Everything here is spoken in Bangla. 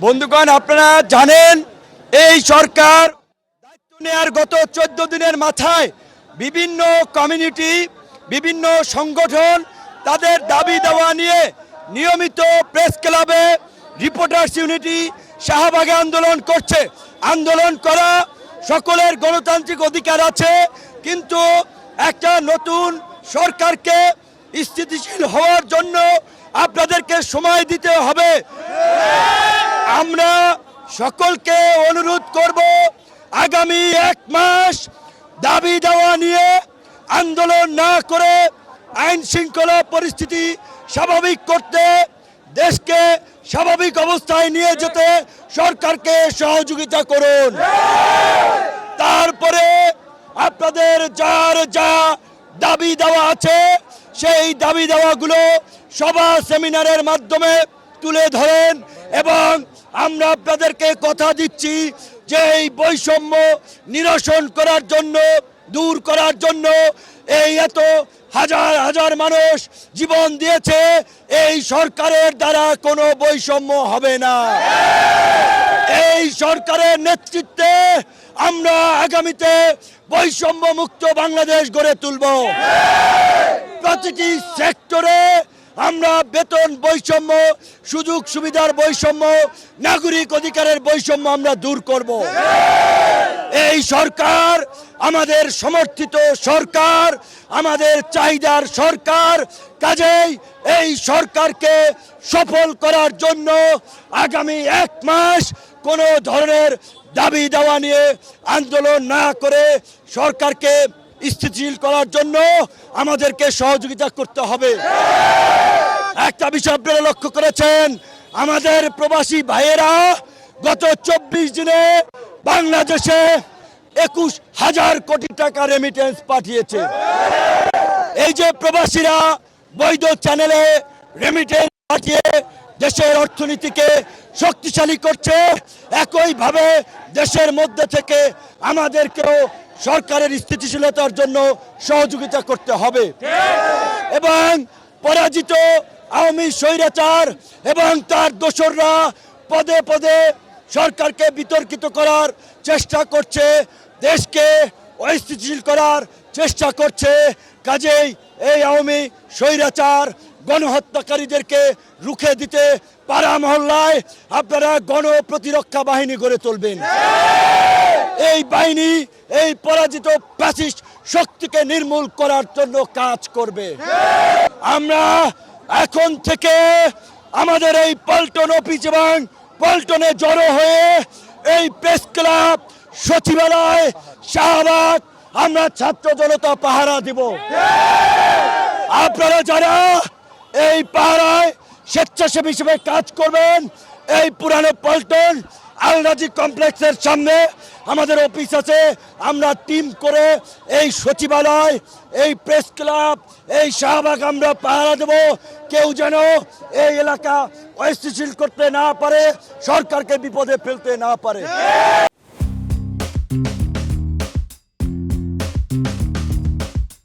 বন্ধুগণ, আপনারা জানেন এই সরকার দায়িত্ব নেওয়ার গত 14 দিনের মাথায় বিভিন্ন কমিউনিটি, বিভিন্ন সংগঠন তাদের দাবি দেওয়া নিয়ে নিয়মিত প্রেস ক্লাবে, রিপোর্টার্স ইউনিটি, শাহবাগে আন্দোলন করছে। আন্দোলন করা সকলের গণতান্ত্রিক অধিকার আছে, কিন্তু একটা নতুন সরকারকে স্থিতিশীল হওয়ার জন্য আপনাদেরকে সময় দিতে হবে। আমরা সকলকে অনুরোধ করব, আগামী 1 মাস দাবি দেওয়া নিয়ে আন্দোলন না করে আইন শৃঙ্খলা পরিস্থিতি স্বাভাবিক করতে, দেশকে স্বাভাবিক অবস্থায় নিয়ে যেতে সরকারকে সহযোগিতা করুন। তারপরে আপনাদের যার যা দাবি দেওয়া আছে সেই দাবি দেওয়াগুলো সভা সেমিনারের মাধ্যমে তুলে ধরেন, এবং আমরা আপনাদেরকে কথা দিচ্ছি যে এই বৈষম্য নিরসন করার জন্য, দূর করার জন্য, এই এত হাজার হাজার মানুষ জীবন দিয়েছে, এই সরকারের দ্বারা কোনো বৈষম্য হবে না। এই সরকারের নেতৃত্বে আমরা আগামীতে বৈষম্য মুক্ত বাংলাদেশ গড়ে তুলব। প্রতিটি সেক্টরে আমরা বেতন বৈষম্য, সুযোগ সুবিধার বৈষম্য, নাগরিক অধিকারের বৈষম্য আমরা দূর করব। এই সরকার আমাদের সমর্থিত সরকার, আমাদের চাহিদার সরকার। কাজেই এই সরকারকে সফল করার জন্য আগামী 1 মাস কোনো ধরনের দাবি দেওয়া নিয়ে আন্দোলন না করে সরকারকে স্থিতিশীল করার জন্য আমাদেরকে সহযোগিতা করতে হবে। একটা বিষয় আপনারা লক্ষ্য করেছেন, আমাদের প্রবাসী ভাইয়েরা গত 24 দিনে বাংলাদেশে 21,000 কোটি টাকা রেমিটেন্স পাঠিয়েছে। এই যে প্রবাসীরা বৈধ চ্যানেলে রেমিটেন্স পাঠিয়ে দেশের অর্থনীতিকে শক্তিশালী করছে, একইভাবে দেশের মধ্যে থেকে আমাদেরকেও সরকারের স্থিতিশীলতার জন্য সহযোগিতা করতে হবে। এবং পরাজিত আওয়ামী স্বৈরাচার এবং তার দোসররা পদে পদে সরকারকে বিতর্কিত করার চেষ্টা করছে, দেশকে অস্থিতিশীল করার চেষ্টা করছে। কাজেই এই আওয়ামী স্বৈরাচার গণহত্যাকারীদেরকে রুখে দিতে পাড়া মহল্লায় আপনারা গণপ্রতিরক্ষা বাহিনী গড়ে তুলবেন। এই বাহিনী এই পরাজিত ফ্যাসিস্ট শক্তিকে নির্মূল করার জন্য কাজ করবে। আমরা এখন থেকে আমাদের এই পল্টন অফিস এবং পল্টনে জড়ো হয়ে এই প্রেস ক্লাব, সচিবালয়, শাহবাগ আমরা ছাত্র জনতা পাহারা দিব। আপনারা যারা এই পাহারায় স্বেচ্ছাসেবী হিসেবে কাজ করবেন, এই পুরানো পল্টন আল-রাজি কমপ্লেক্সের সামনে আমাদের অফিস আছে, আমরা টিম করে এই সচিবালয়, এই প্রেস ক্লাব, এই শাহবাগ আমরা পাহারা দেব। কেউ যেন এই এলাকা অস্থিতিশীল করতে না পারে, সরকারকে বিপদে ফেলতে না পারে।